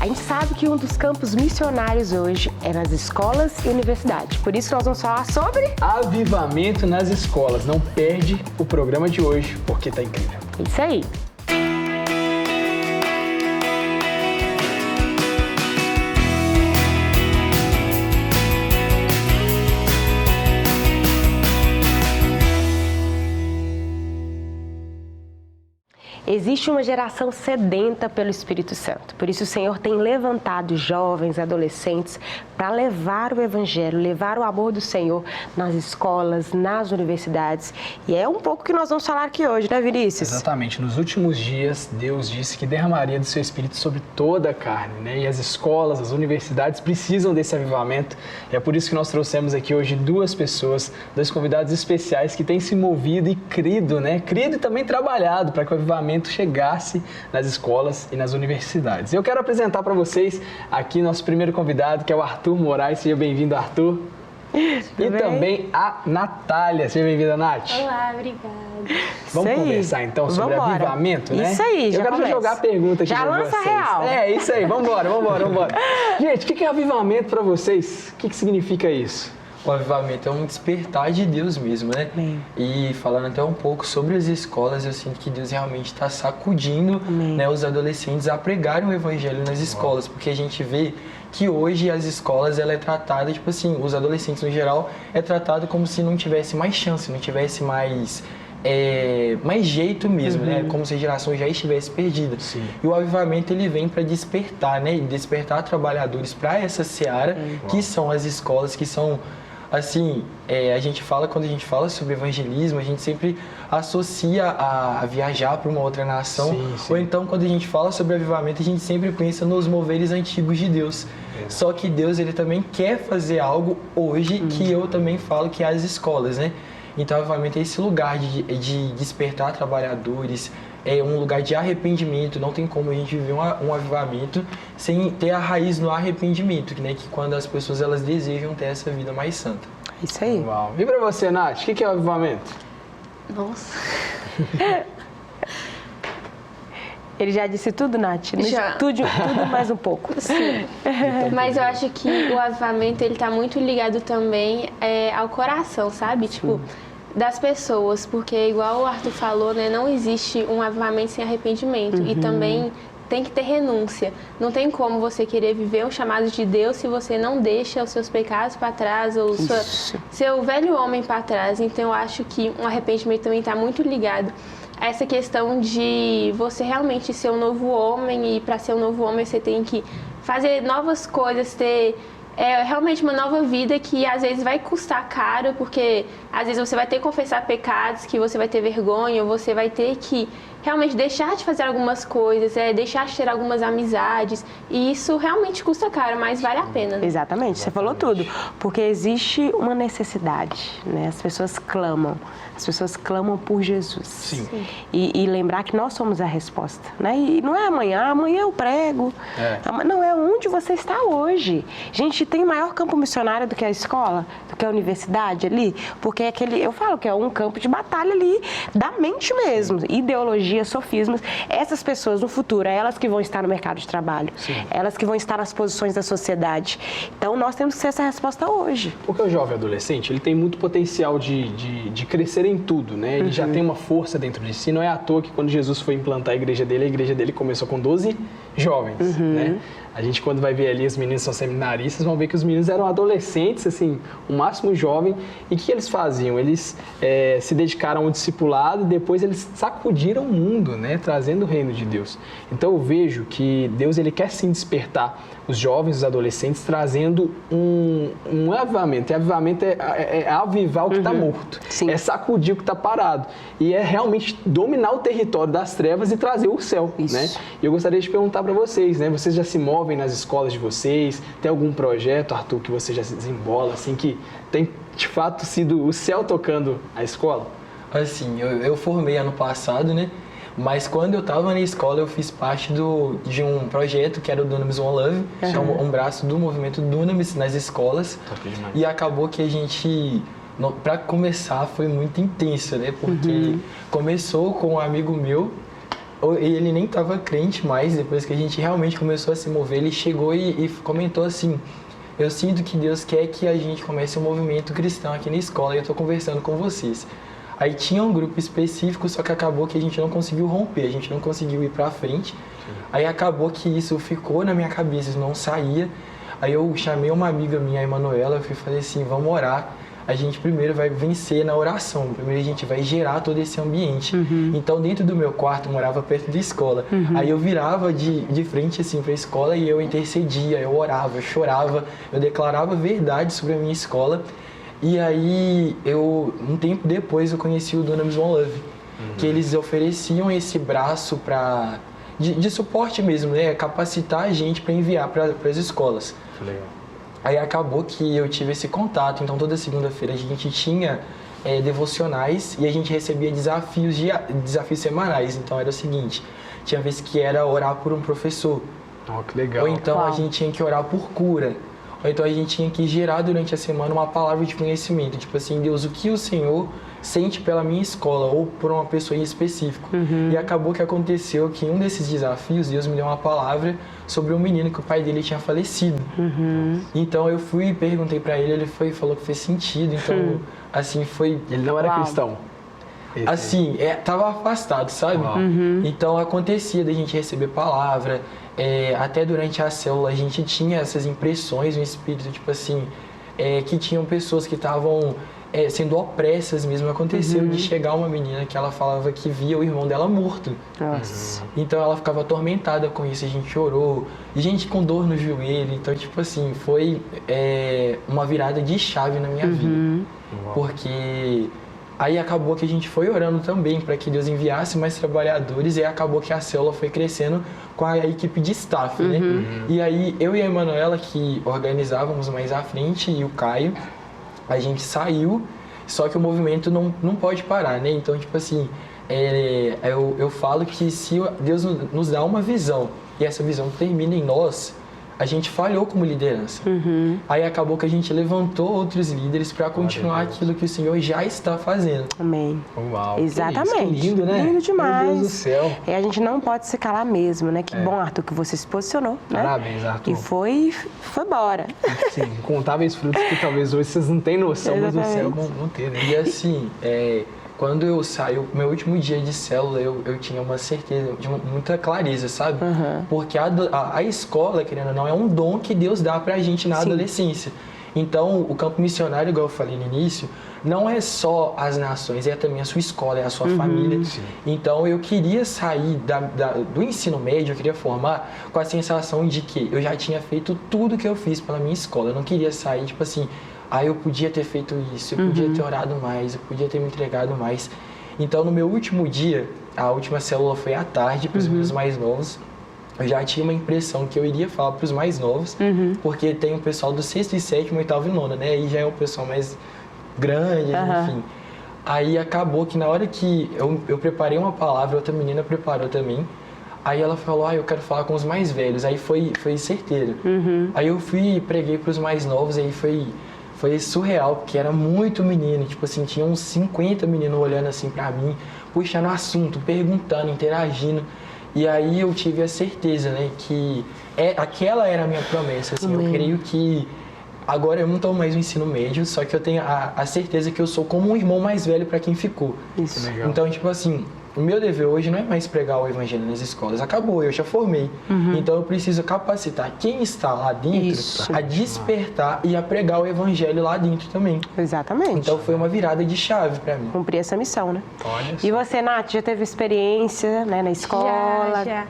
A gente sabe que um dos campos missionários hoje é nas escolas e universidades. Por isso que nós vamos falar sobre avivamento nas escolas. Não perde o programa de hoje, porque tá incrível. Isso aí. Existe uma geração sedenta pelo Espírito Santo. Por isso o Senhor tem levantado jovens, adolescentes, para levar o Evangelho, levar o amor do Senhor nas escolas, nas universidades. E é um pouco que nós vamos falar aqui hoje, né, Vinícius? Exatamente. Nos últimos dias, Deus disse que derramaria do seu Espírito sobre toda a carne, né? E as escolas, as universidades precisam desse avivamento. E é por isso que nós trouxemos aqui hoje duas pessoas, dois convidados especiais que têm se movido e crido, né? Crido e também trabalhado para que o avivamento chegasse nas escolas e nas universidades. Eu quero apresentar para vocês aqui nosso primeiro convidado, que é o Arthur Moraes. Seja bem-vindo, Arthur. E também a Natália. Seja bem-vinda, Nath. Olá, obrigada. Vamos conversar então sobre avivamento, né? Isso aí, já Eu quero jogar a pergunta aqui já para lança vocês. real. É, isso aí. Vamos embora. Gente, o que é avivamento para vocês? O que significa isso? O avivamento é um despertar de Deus mesmo, né? Amém. E falando até um pouco sobre as escolas, eu sinto que Deus realmente está sacudindo, né, os adolescentes a pregarem o evangelho nas escolas, porque a gente vê que hoje as escolas, ela é tratada, tipo assim, os adolescentes no geral, é tratado como se não tivesse mais chance, não tivesse mais jeito mesmo, né? Como se a geração já estivesse perdida. Sim. E o avivamento, ele vem para despertar, né? E despertar trabalhadores para essa seara, que são as escolas, que são... Assim, quando a gente fala sobre evangelismo, a gente sempre associa a viajar para uma outra nação. Sim, sim. Ou então, quando a gente fala sobre avivamento, a gente sempre pensa nos moveres antigos de Deus. Só que Deus, ele também quer fazer algo hoje, que eu também falo que é as escolas, né? Então, o avivamento é esse lugar de despertar trabalhadores, é um lugar de arrependimento. Não tem como a gente viver um avivamento sem ter a raiz no arrependimento, né? Que quando as pessoas elas desejam ter essa vida mais santa. Isso aí. Uau. E pra você, Nath, o que é o avivamento? Nossa. Ele já disse tudo, Nath? Já. Tudo mais um pouco. Sim. Mas eu acho que o avivamento, ele tá muito ligado também ao coração, sabe? Tipo, das pessoas, porque igual o Arthur falou, né, não existe um avivamento sem arrependimento. E também tem que ter renúncia. Não tem como você querer viver um chamado de Deus se você não deixa os seus pecados para trás ou seu velho homem para trás. Então eu acho que um arrependimento também está muito ligado a essa questão de você realmente ser um novo homem, e para ser um novo homem você tem que fazer novas coisas, ter realmente uma nova vida que às vezes vai custar caro, porque às vezes você vai ter que confessar pecados, que você vai ter vergonha, ou você vai ter que realmente deixar de fazer algumas coisas, deixar de ter algumas amizades, e isso realmente custa caro, mas vale a pena, né? Exatamente, você falou tudo, porque existe uma necessidade, né? As pessoas clamam por Jesus. Sim. E lembrar que nós somos a resposta, né? E não é amanhã eu prego, não, é onde você está hoje. Gente, tem maior campo missionário do que a escola, do que a universidade ali, porque eu falo que é um campo de batalha ali, da mente mesmo, ideologia, sofismas. Essas pessoas no futuro, é elas que vão estar no mercado de trabalho, elas que vão estar nas posições da sociedade. Então nós temos que ser essa resposta hoje. Porque o jovem adolescente, ele tem muito potencial de crescer em tudo, né? Ele já tem uma força dentro de si. Não é à toa que quando Jesus foi implantar a igreja dele começou com 12 jovens, né? A gente, quando vai ver ali, os meninos são seminaristas, vão ver que os meninos eram adolescentes, assim, o máximo jovem. E o que eles faziam? Eles se dedicaram ao discipulado e depois eles sacudiram o mundo, né? Trazendo o reino de Deus. Então eu vejo que Deus, ele quer sim despertar os jovens, os adolescentes, trazendo um avivamento. E avivamento é avivar o que está morto. Sim. É sacudir o que está parado. E é realmente dominar o território das trevas e trazer o céu, né? E eu gostaria de perguntar para vocês, né? Vocês já se movem nas escolas de vocês? Tem algum projeto, Arthur, que você já se desembola, assim, que tem, de fato, sido o céu tocando a escola? Assim, eu formei ano passado, né? Mas quando eu estava na escola, eu fiz parte de um projeto que era o Dunamis One Love, que é um braço do movimento Dunamis nas escolas. E acabou que a gente, para começar, foi muito intenso, né? Porque começou com um amigo meu, ele nem estava crente mais, depois que a gente realmente começou a se mover, ele chegou e comentou assim: eu sinto que Deus quer que a gente comece um movimento cristão aqui na escola e eu estou conversando com vocês. Aí tinha um grupo específico, só que acabou que a gente não conseguiu romper, a gente não conseguiu ir pra frente. Aí acabou que isso ficou na minha cabeça, isso não saía. Aí eu chamei uma amiga minha, a Emanuela, eu falei assim: vamos orar. A gente primeiro vai vencer na oração, primeiro a gente vai gerar todo esse ambiente. Então dentro do meu quarto, eu morava perto da escola. Aí eu virava de frente assim para a escola e eu intercedia, eu orava, eu chorava, eu declarava verdade sobre a minha escola. E aí um tempo depois eu conheci o Dunamis One Love, que eles ofereciam esse braço de suporte mesmo, né? Capacitar a gente para enviar para as escolas. Legal. Aí acabou que eu tive esse contato, então toda segunda-feira a gente tinha devocionais e a gente recebia desafios semanais. Então era o seguinte: tinha vezes que era orar por um professor, Que legal. ou então a gente tinha que orar por cura, ou então a gente tinha que gerar durante a semana uma palavra de conhecimento, tipo assim: Deus, o que o Senhor sente pela minha escola ou por uma pessoa em específico. E acabou que aconteceu que em um desses desafios Deus me deu uma palavra sobre um menino que o pai dele tinha falecido. Então eu fui e perguntei pra ele falou que fez sentido. Então assim foi. Ele não era cristão. Assim, tava afastado, sabe? Então acontecia da gente receber palavra, até durante a célula a gente tinha essas impressões no espírito, tipo assim, que tinham pessoas que estavam sendo opressas mesmo. Aconteceu de chegar uma menina que ela falava que via o irmão dela morto. Nossa. Então ela ficava atormentada com isso, a gente orou, gente com dor no joelho. Então, tipo assim, foi uma virada de chave na minha vida. Porque aí acabou que a gente foi orando também para que Deus enviasse mais trabalhadores, e acabou que a célula foi crescendo com a equipe de staff, né? E aí eu e a Emanuela, que organizávamos mais à frente, e o Caio, a gente saiu, só que o movimento não pode parar, né? Então, tipo assim, eu falo que se Deus nos dá uma visão e essa visão termina em nós, a gente falhou como liderança. Aí acabou que a gente levantou outros líderes para continuar aquilo que o Senhor já está fazendo. Amém. Uau. Exatamente. Que lindo, né? Lindo demais. Meu Deus do céu. E a gente não pode se calar mesmo, né? Que bom, Arthur, que você se posicionou, né? Parabéns, Arthur. E foi embora. Sim, incontáveis frutos que talvez hoje vocês não têm noção, mas no céu vão ter, né? E assim, quando eu saio, meu último dia de célula, eu tinha uma certeza, muita clareza, sabe? Porque a escola, querendo ou não, é um dom que Deus dá pra gente na adolescência. Então, o campo missionário, igual eu falei no início, não é só as nações, é também a sua escola, é a sua família. Sim. Então, eu queria sair do ensino médio, eu queria formar com a sensação de que eu já tinha feito tudo que eu fiz pela minha escola. Eu não queria sair, tipo assim, eu podia ter feito isso, eu podia ter orado mais, eu podia ter me entregado mais. Então, no meu último dia, a última célula foi à tarde, para os meus mais novos. Eu já tinha uma impressão que eu iria falar para os mais novos, porque tem o pessoal do 6º, 7º, 8º e 9º, né? Aí já é um pessoal mais grande, enfim. Aí acabou que na hora que eu preparei uma palavra, outra menina preparou também. Aí ela falou: eu quero falar com os mais velhos. Aí foi certeiro. Aí eu fui e preguei para os mais novos, aí foi surreal, porque era muito menino, tipo assim, tinha uns 50 meninos olhando assim pra mim, puxando assunto, perguntando, interagindo. E aí eu tive a certeza, né, que aquela era a minha promessa, assim. Eu creio que agora eu não estou mais no ensino médio, só que eu tenho a certeza que eu sou como um irmão mais velho para quem ficou. Isso. Legal. Então, tipo assim, o meu dever hoje não é mais pregar o evangelho nas escolas, acabou, eu já formei. Então eu preciso capacitar quem está lá dentro a despertar e a pregar o evangelho lá dentro também. Exatamente. Então foi uma virada de chave para mim. Cumprir essa missão, né? Olha só. E você, Nath, já teve experiência, né, na escola? Já.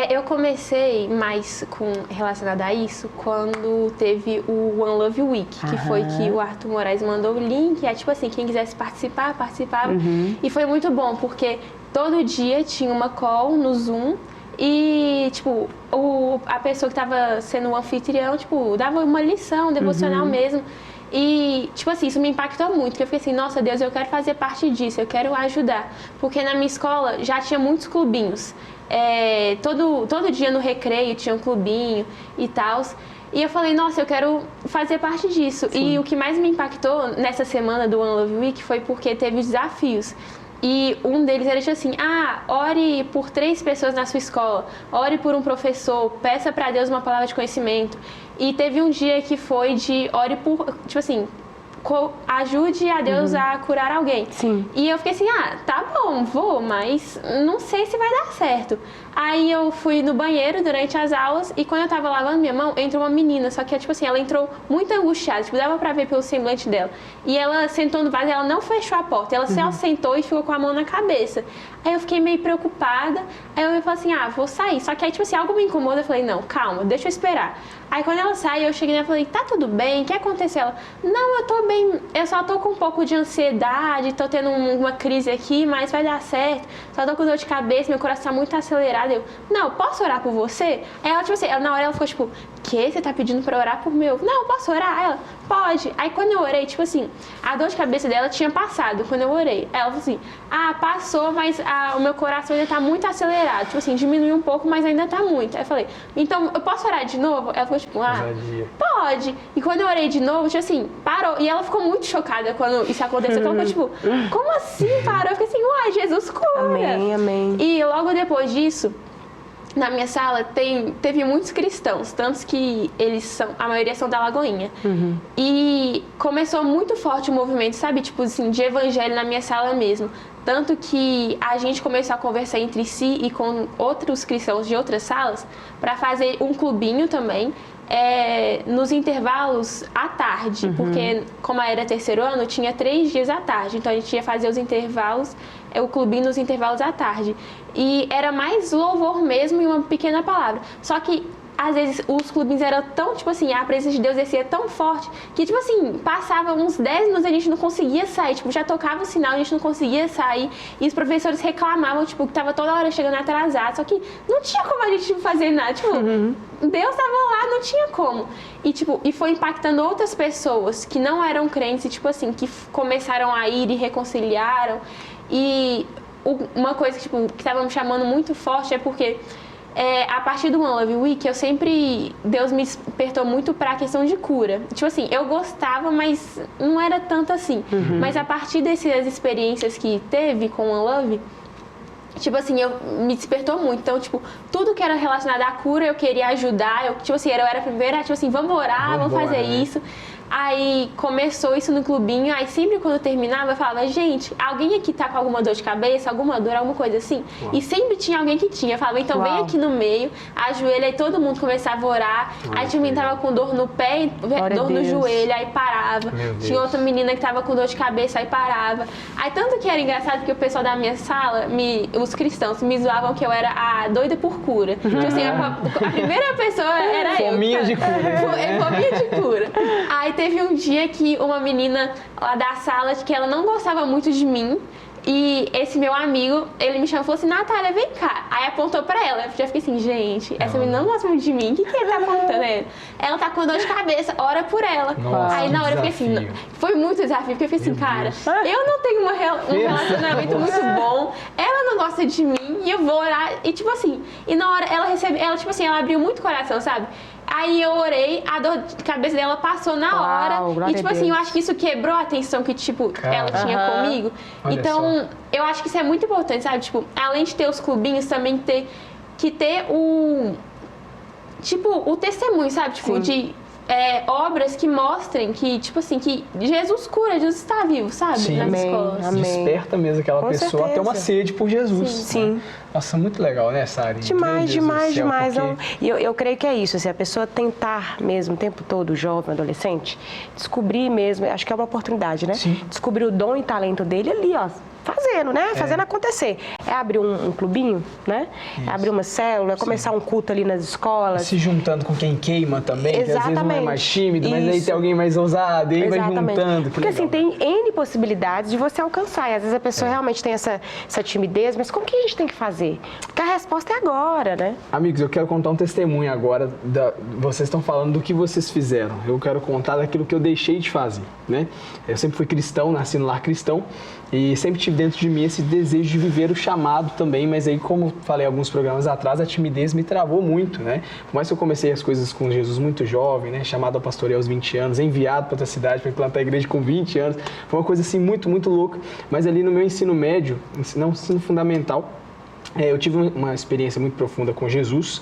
Eu comecei mais relacionada a isso quando teve o One Love Week, que foi que o Arthur Moraes mandou o link. Tipo assim, quem quisesse participar, participava. E foi muito bom, porque todo dia tinha uma call no Zoom e, tipo, a pessoa que estava sendo o anfitrião, tipo, dava uma lição devocional mesmo. E, tipo assim, isso me impactou muito, porque eu fiquei assim: nossa, Deus, eu quero fazer parte disso, eu quero ajudar. Porque na minha escola já tinha muitos clubinhos. Todo dia no recreio tinha um clubinho e tal. E eu falei: nossa, eu quero fazer parte disso. Sim. E o que mais me impactou nessa semana do One Love Week foi porque teve desafios. E um deles era tipo assim, ore por 3 pessoas na sua escola, ore por um professor, peça pra Deus uma palavra de conhecimento. E teve um dia que foi de ore por, tipo assim, ajude a Deus a curar alguém. Sim. E eu fiquei assim, tá bom, vou, mas não sei se vai dar certo. Aí eu fui no banheiro durante as aulas e quando eu tava lavando minha mão, entrou uma menina, só que tipo assim, ela entrou muito angustiada, tipo, dava pra ver pelo semblante dela. E ela sentou no vaso e ela não fechou a porta, ela só sentou e ficou com a mão na cabeça. Aí eu fiquei meio preocupada, aí eu falei assim, vou sair. Só que aí, tipo assim, algo me incomoda, eu falei, não, calma, deixa eu esperar. Aí quando ela sai, eu cheguei nela e falei, tá tudo bem? O que aconteceu? Ela, não, eu tô bem, eu só tô com um pouco de ansiedade, tô tendo uma crise aqui, mas vai dar certo. Só tô com dor de cabeça, meu coração tá muito acelerado. Eu, não, posso orar por você? Aí ela, tipo assim, na hora ela ficou tipo, que? Você tá pedindo pra orar por meu? Não, posso orar? Aí ela, pode. Aí quando eu orei, tipo assim, a dor de cabeça dela tinha passado quando eu orei. Aí ela falou assim, passou, mas o meu coração ainda tá muito acelerado. Tipo assim, diminuiu um pouco, mas ainda tá muito. Aí eu falei, então eu posso orar de novo? Ela ficou tipo, pode. E quando eu orei de novo, tipo assim, parou. E ela ficou muito chocada quando isso aconteceu. Ela ficou tipo, como assim parou? Eu fiquei assim, uai, Jesus cura. Amém, amém. E logo depois disso, na minha sala teve muitos cristãos, tantos que a maioria são da Lagoinha. E começou muito forte o movimento, sabe, tipo assim, de evangelho na minha sala mesmo. Tanto que a gente começou a conversar entre si e com outros cristãos de outras salas para fazer um clubinho também. Nos intervalos à tarde, porque como era terceiro ano, tinha 3 dias à tarde, então a gente ia fazer os intervalos, o clubinho nos intervalos à tarde. E era mais louvor mesmo e uma pequena palavra. Só que às vezes os clubinhos eram tão, tipo assim, a presença de Deus descia tão forte que, tipo assim, passava uns 10 minutos e a gente não conseguia sair. Tipo, já tocava o sinal, a gente não conseguia sair. E os professores reclamavam, tipo, que tava toda hora chegando atrasado. Só que não tinha como a gente fazer nada. Tipo, Deus tava lá, não tinha como. E, tipo, e foi impactando outras pessoas que não eram crentes, e, tipo assim, que começaram a ir e reconciliaram. E uma coisa que, tipo, que tava me chamando muito forte é porque... a partir do One Love Week, Deus me despertou muito pra questão de cura. Tipo assim, eu gostava, mas não era tanto assim. Mas a partir dessas experiências que teve com One Love, tipo assim, me despertou muito. Então, tipo, tudo que era relacionado à cura, eu queria ajudar. Tipo assim, eu era a primeira, tipo assim, vamos orar, vamos fazer isso. Aí começou isso no clubinho, aí sempre quando eu terminava eu falava, gente, alguém aqui tá com alguma dor de cabeça, alguma dor, alguma coisa assim? Uau. E sempre tinha alguém que tinha. Eu falava, então vem aqui no meio, ajoelha, aí todo mundo começava a orar. Aí tinha uma menina que tava com dor no pé, dor no joelho, aí parava. Tinha outra menina que tava com dor de cabeça, aí parava. Aí tanto que era engraçado que o pessoal da minha sala, os cristãos, me zoavam que eu era a doida por cura. Tipo assim, a primeira pessoa era Fominha de cura. Fominha de cura. Aí teve um dia que uma menina lá da sala, que ela não gostava muito de mim, e esse meu amigo, ele me chamou e falou assim, Natália, vem cá. Aí apontou pra ela, eu já fiquei assim, gente, essa menina não gosta muito de mim, o que ele tá apontando? Ela tá com dor de cabeça, ora por ela. Nossa, aí na hora eu fiquei assim, foi muito desafio, porque eu fiquei assim, cara, eu não tenho um relacionamento muito bom, ela não gosta de mim, e eu vou orar, e tipo assim, e na hora tipo assim, ela abriu muito o coração, sabe? Aí eu orei, a dor de cabeça dela passou na hora. E, tipo assim, eu acho que isso quebrou a atenção que, tipo, ela tinha comigo. Olha então, eu acho que isso é muito importante, sabe? Tipo, além de ter os clubinhos, também ter o... Tipo, o testemunho, sabe? Tipo, de... obras que mostrem que, tipo assim, que Jesus cura, Jesus está vivo, sabe? Sim. Nas Amém, escolas. amém. Desperta mesmo aquela pessoa a ter uma sede por Jesus. Sim. Nossa, muito legal, né, Sari? Demais. Porque... Não. E eu creio que é isso, assim, a pessoa tentar mesmo o tempo todo, jovem, adolescente, descobrir mesmo, acho que é uma oportunidade, né? Sim. Descobrir o dom e talento dele ali, ó, fazendo, né? Fazendo acontecer. É abrir um clubinho, né? É abrir uma célula, começar um culto ali nas escolas. Se juntando com quem queima também, que às vezes não é mais tímido, mas aí tem alguém mais ousado, e aí vai juntando. Porque assim, tem N possibilidades de você alcançar. E às vezes a pessoa realmente tem essa timidez, mas como que a gente tem que fazer? Porque a resposta é agora, né? Amigos, eu quero contar um testemunho agora. Vocês estão falando do que vocês fizeram. Eu quero contar daquilo que eu deixei de fazer, né? Eu sempre fui cristão, nasci no lar cristão. E sempre tive dentro de mim esse desejo de viver o chamado também, mas aí, como falei alguns programas atrás, a timidez me travou muito, né? Por mais que eu comecei as coisas com Jesus muito jovem, né? Chamado ao pastoreio aos 20 anos, enviado para outra cidade para implantar a igreja com 20 anos, foi uma coisa assim muito, muito louca. Mas ali no meu ensino médio, ensino fundamental, eu tive uma experiência muito profunda com Jesus.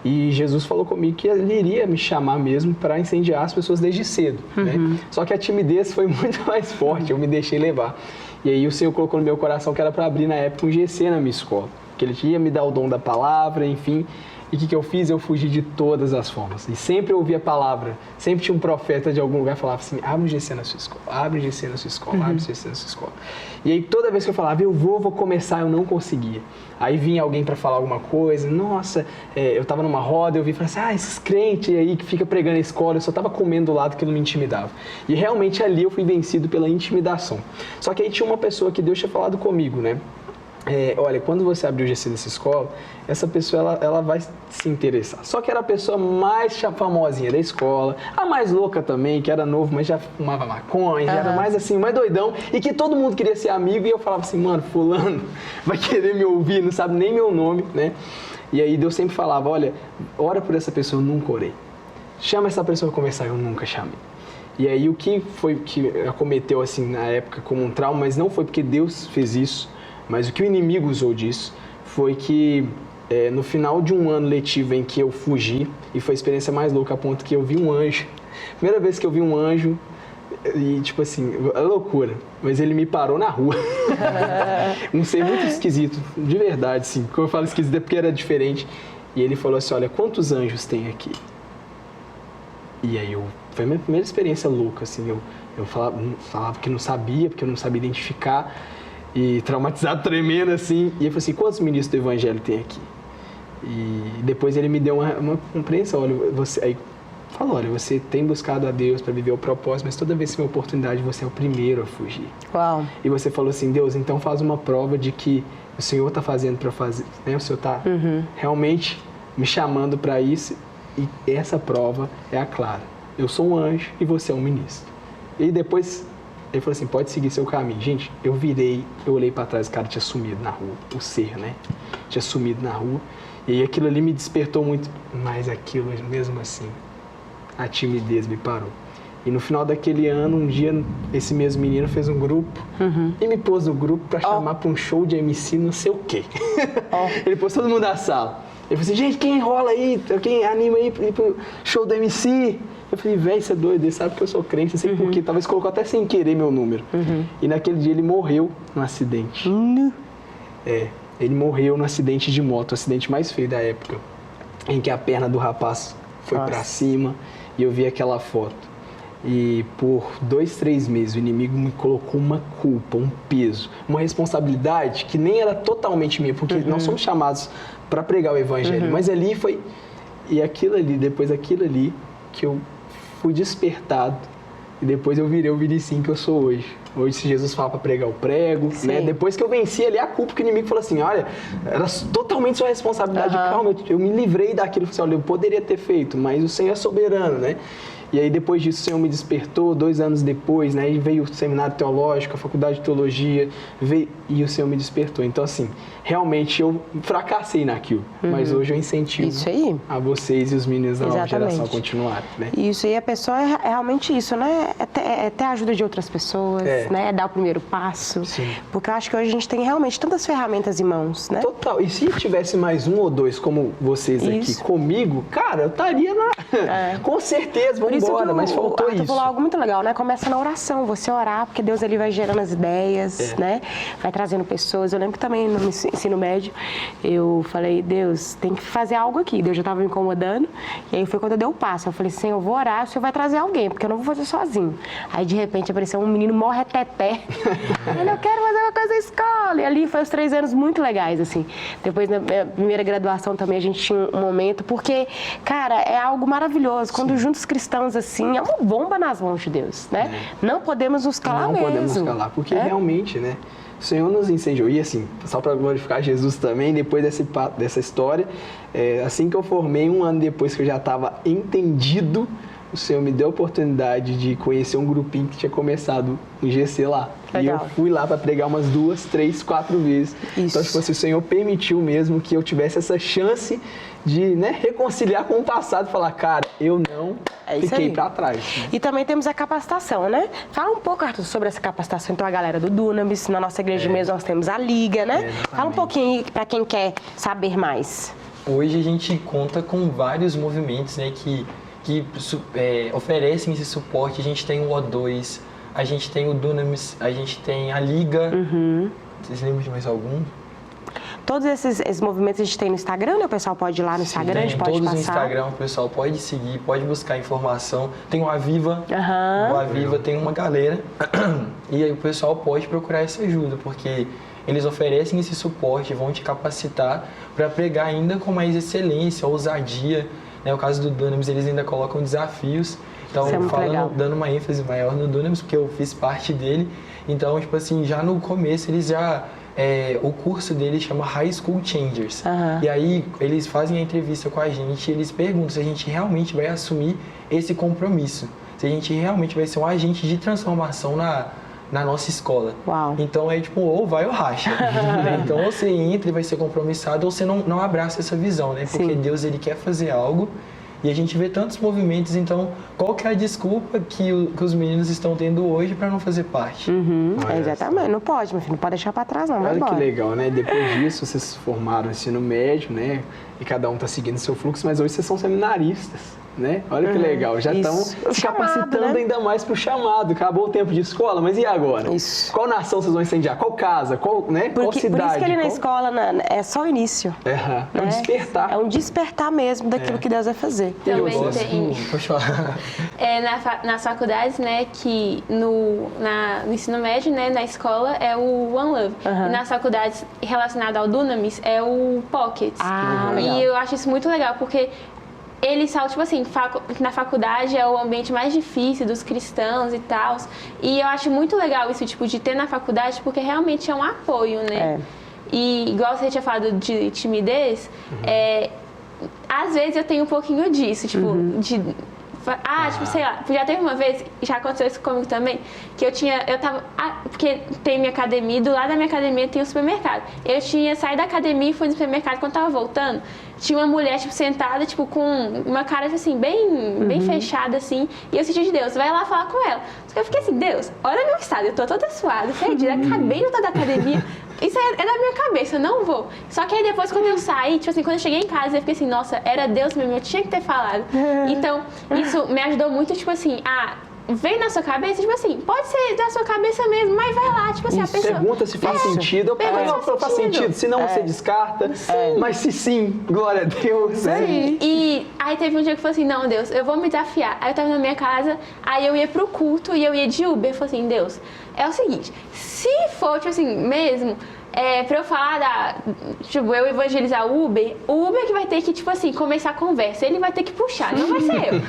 E Jesus falou comigo que ele iria me chamar mesmo para incendiar as pessoas desde cedo, né? Só que a timidez foi muito mais forte, eu me deixei levar. E aí o Senhor colocou no meu coração que era para abrir na época um GC na minha escola, que ele ia me dar o dom da palavra, enfim. E o que eu fiz? Eu fugi de todas as formas. E sempre eu ouvia a palavra, sempre tinha um profeta de algum lugar que falava assim, abre um GC na sua escola, abre um GC na sua escola, abre um GC na sua escola. E aí toda vez que eu falava, eu vou começar, eu não conseguia. Aí vinha alguém para falar alguma coisa, nossa, eu estava numa roda, eu vi e falei assim, esses crentes aí que fica pregando a escola, eu só estava comendo do lado que não me intimidava. E realmente ali eu fui vencido pela intimidação. Só que aí tinha uma pessoa que Deus tinha falado comigo, né? Olha, quando você abrir o GC dessa escola, essa pessoa ela vai se interessar. Só que era a pessoa mais famosinha da escola, a mais louca também, que era novo, mas já fumava maconha, já era mais assim, mais doidão, e que todo mundo queria ser amigo, e eu falava assim, mano, fulano vai querer me ouvir, não sabe nem meu nome, né? E aí Deus sempre falava, olha, ora por essa pessoa, eu nunca orei. Chama essa pessoa para conversar, eu nunca chamei. E aí o que foi que acometeu assim na época como um trauma, mas não foi porque Deus fez isso, mas o que o inimigo usou disso foi que no final de um ano letivo em que eu fugi, e foi a experiência mais louca a ponto que eu vi um anjo, primeira vez que eu vi um anjo, e tipo assim, é loucura, mas ele me parou na rua. Um ser muito esquisito, de verdade, sim. Quando eu falo esquisito é porque era diferente. E ele falou assim, olha, quantos anjos tem aqui? E aí foi a minha primeira experiência louca, assim, eu falava que não sabia, porque eu não sabia identificar. E traumatizado, tremendo, assim. E ele falou assim, quantos ministros do evangelho tem aqui? E depois ele me deu uma compreensão. Olha, aí falou, olha, você tem buscado a Deus para viver o propósito, mas toda vez que tem uma oportunidade, você é o primeiro a fugir. Uau. E você falou assim, Deus, então faz uma prova de que o Senhor está fazendo para fazer, né? O Senhor está realmente me chamando para isso. E essa prova é a clara. Eu sou um anjo e você é um ministro. E depois... ele falou assim, pode seguir seu caminho. Gente, eu olhei para trás, o cara tinha sumido na rua. O ser, né? Tinha sumido na rua. E aí aquilo ali me despertou muito. Mas aquilo, mesmo assim, a timidez me parou. E no final daquele ano, um dia, esse mesmo menino fez um grupo e me pôs no grupo para chamar para um show de MC não sei o quê. Ele pôs todo mundo na sala. Ele falou assim, gente, quem enrola aí? Quem anima aí para ir pro show do MC? Eu falei, velho, você é doido, ele sabe que eu sou crente, não sei por quê. Talvez colocou até sem querer meu número. E naquele dia ele morreu num acidente. Ele morreu num acidente de moto, o acidente mais feio da época, em que a perna do rapaz foi pra cima e eu vi aquela foto. E por 2, 3 meses o inimigo me colocou uma culpa, um peso, uma responsabilidade que nem era totalmente minha, porque nós somos chamados para pregar o evangelho. Mas ali foi... E aquilo ali, depois daquilo ali, que eu fui despertado e depois eu virei o Vinicinho que eu sou hoje. Hoje, se Jesus fala para pregar, eu prego, né? Depois que eu venci ali a culpa, que o inimigo falou assim, olha, era totalmente sua responsabilidade, calma, eu me livrei daquilo, olha, eu poderia ter feito, mas o Senhor é soberano, né? E aí, depois disso, o Senhor me despertou, 2 anos depois, né? E veio o seminário teológico, a faculdade de teologia, e o Senhor me despertou. Então, assim, realmente eu fracassei naquilo, mas hoje eu incentivo a vocês e os meninos da nova geração a continuarem, né? Isso, e a pessoa é realmente isso, né? É ter a ajuda de outras pessoas, né? É dar o primeiro passo. Sim. Porque eu acho que hoje a gente tem realmente tantas ferramentas em mãos, né? Total. E se tivesse mais 1 ou 2 como vocês aqui comigo, cara, eu estaria com certeza, vamos embora, mas faltou isso. falou algo muito legal, né? Começa na oração, você orar, porque Deus ele vai gerando as ideias, né? Vai trazendo pessoas. Eu lembro que também no ensino médio, eu falei, Deus, tem que fazer algo aqui. Deus já estava me incomodando, e aí foi quando eu dei o passo. Eu falei, Senhor, eu vou orar, o Senhor vai trazer alguém, porque eu não vou fazer sozinho. Aí, de repente, apareceu um menino morreteté. Ele, eu quero fazer uma coisa na escola. E ali foi os 3 anos muito legais, assim. Depois, na minha primeira graduação também, a gente tinha um momento, porque, cara, é algo maravilhoso. Quando juntos cristãos, assim, é uma bomba nas mãos de Deus, né? Não podemos nos calar mesmo. Não podemos nos calar, porque realmente, né? O Senhor nos incendiou. E assim, só para glorificar Jesus também, depois dessa história, assim que eu formei, 1 ano depois que eu já estava entendido, o Senhor me deu a oportunidade de conhecer um grupinho que tinha começado um GC lá. Legal. E eu fui lá para pregar umas 2, 3, 4 vezes. Isso. Então, tipo assim, o Senhor permitiu mesmo que eu tivesse essa chance de, né, reconciliar com o passado e falar, cara, eu não fiquei para trás. Né? E também temos a capacitação, né? Fala um pouco, Arthur, sobre essa capacitação. Então, a galera do Dunamis, na nossa igreja mesmo nós temos a Liga, né? Fala um pouquinho para quem quer saber mais. Hoje a gente conta com vários movimentos, né, que oferecem esse suporte. A gente tem o O2, a gente tem o Dunamis, a gente tem a Liga. Vocês lembram de mais algum? Todos esses movimentos a gente tem no Instagram, né? O pessoal pode ir lá no Instagram, a gente pode todos passar. No Instagram, o pessoal pode seguir, pode buscar informação. Tem o Aviva, o Aviva tem uma galera e aí o pessoal pode procurar essa ajuda, porque eles oferecem esse suporte, vão te capacitar para pregar ainda com mais excelência, ousadia. No caso do Dunamis, eles ainda colocam desafios. Então, dando uma ênfase maior no Dunamis, porque eu fiz parte dele. Então, tipo assim, já no começo, eles já... o curso deles chama High School Changers. E aí, eles fazem a entrevista com a gente e eles perguntam se a gente realmente vai assumir esse compromisso. Se a gente realmente vai ser um agente de transformação na nossa escola. Uau. Então é tipo, ou vai ou racha. Então ou você entra e vai ser compromissado, ou você não abraça essa visão, né? Porque Deus, ele quer fazer algo e a gente vê tantos movimentos, então qual que é a desculpa que os meninos estão tendo hoje para não fazer parte? Exatamente, não pode, meu filho, não pode deixar para trás não, vai embora. Olha que legal, né? Depois disso, vocês formaram o ensino médio, né? E cada um está seguindo o seu fluxo, mas hoje vocês são seminaristas, né? Olha que legal, já estão se capacitando, né? Ainda mais para o chamado. Acabou o tempo de escola, mas e agora? Isso. Qual nação vocês vão incendiar? Qual casa? Qual, né? Qual cidade? Por isso que ali na escola é só o início. É um despertar. É um despertar mesmo daquilo que Deus vai fazer. Também tem. Pode falar. Nas faculdades, né, que no ensino médio, né, na escola é o One Love. E nas faculdades relacionadas ao Dunamis é o Pockets. Legal. E eu acho isso muito legal, porque eles falam, tipo assim, na faculdade é o ambiente mais difícil dos cristãos e tal. E eu acho muito legal isso, tipo, de ter na faculdade, porque realmente é um apoio, né? E igual você tinha falado de timidez, às vezes eu tenho um pouquinho disso, tipo, tipo, sei lá, já teve uma vez, já aconteceu isso comigo também, que eu tava, porque tem minha academia, do lado da minha academia tem um supermercado. Eu tinha saído da academia e fui no supermercado, quando tava voltando, tinha uma mulher, tipo, sentada, tipo, com uma cara, assim, bem fechada, assim, e eu senti de Deus, vai lá falar com ela. Só que eu fiquei assim, Deus, olha meu estado, eu tô toda suada, perdida, acabei de voltar da academia, isso é da minha cabeça, eu não vou. Só que aí depois, quando eu saí, tipo assim, quando eu cheguei em casa, eu fiquei assim, nossa, era Deus mesmo, eu tinha que ter falado. Então, isso me ajudou muito, tipo assim, vem na sua cabeça, tipo assim, pode ser da sua cabeça mesmo, mas vai lá, tipo assim, a pessoa... Pergunta se faz sentido. Faz sentido. Se não, você descarta. Mas se sim, glória a Deus. E aí teve um dia que eu falei assim, não, Deus, eu vou me desafiar. Aí eu tava na minha casa, aí eu ia pro culto e eu ia de Uber. Eu falei assim, Deus, é o seguinte, se for, tipo assim, mesmo... pra eu falar tipo, eu evangelizar o Uber que vai ter que, tipo assim, começar a conversa. Ele vai ter que puxar, não vai ser eu.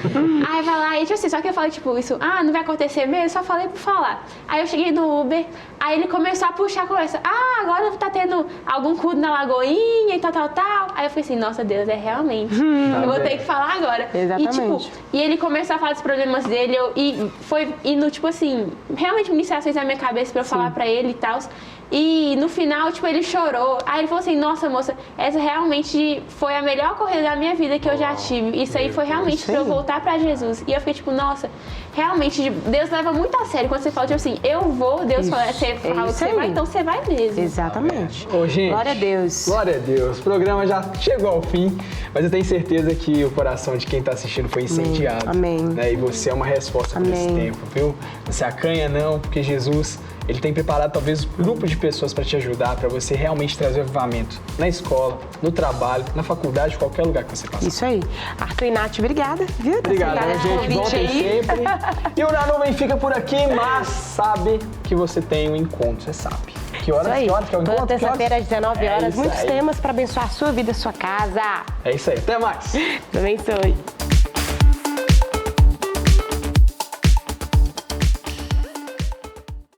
Aí vai lá e, tipo assim, só que eu falei, tipo, isso, não vai acontecer mesmo, só falei por falar. Aí eu cheguei no Uber, aí ele começou a puxar a conversa. Agora tá tendo algum culto na Lagoinha e tal. Aí eu falei assim, nossa Deus, realmente. Eu vou ter que falar agora. Exatamente. E, tipo, ele começou a falar dos problemas dele, e foi indo, tipo assim, realmente ministrações na minha cabeça pra eu falar pra ele e tal. E no final, tipo, ele chorou. Aí ele falou assim, nossa, moça, essa realmente foi a melhor corrida da minha vida que eu já tive. Isso aí foi realmente pra eu voltar pra Jesus. E eu fiquei tipo, nossa, realmente, Deus leva muito a sério quando você fala, tipo assim, eu vou, Deus fala, você fala que você vai, então você vai mesmo. Exatamente. Ô, gente, glória a Deus. Glória a Deus. O programa já chegou ao fim, mas eu tenho certeza que o coração de quem tá assistindo foi incendiado. Amém. Né? E você é uma resposta por esse tempo, viu? Não se acanha não, porque Jesus... Ele tem preparado talvez um grupo de pessoas para te ajudar, para você realmente trazer o avivamento na escola, no trabalho, na faculdade, qualquer lugar que você passar. Isso aí. Arthur e Nath, obrigada, viu? Obrigado, gente. Vontem sempre. E o Na Nuvem fica por aqui, mas sabe que você tem um encontro, você sabe. Que horas que é o encontro? Toda terça-feira às 19 horas, muitos temas para abençoar a sua vida, a sua casa. É isso aí, até mais. Deus abençoe.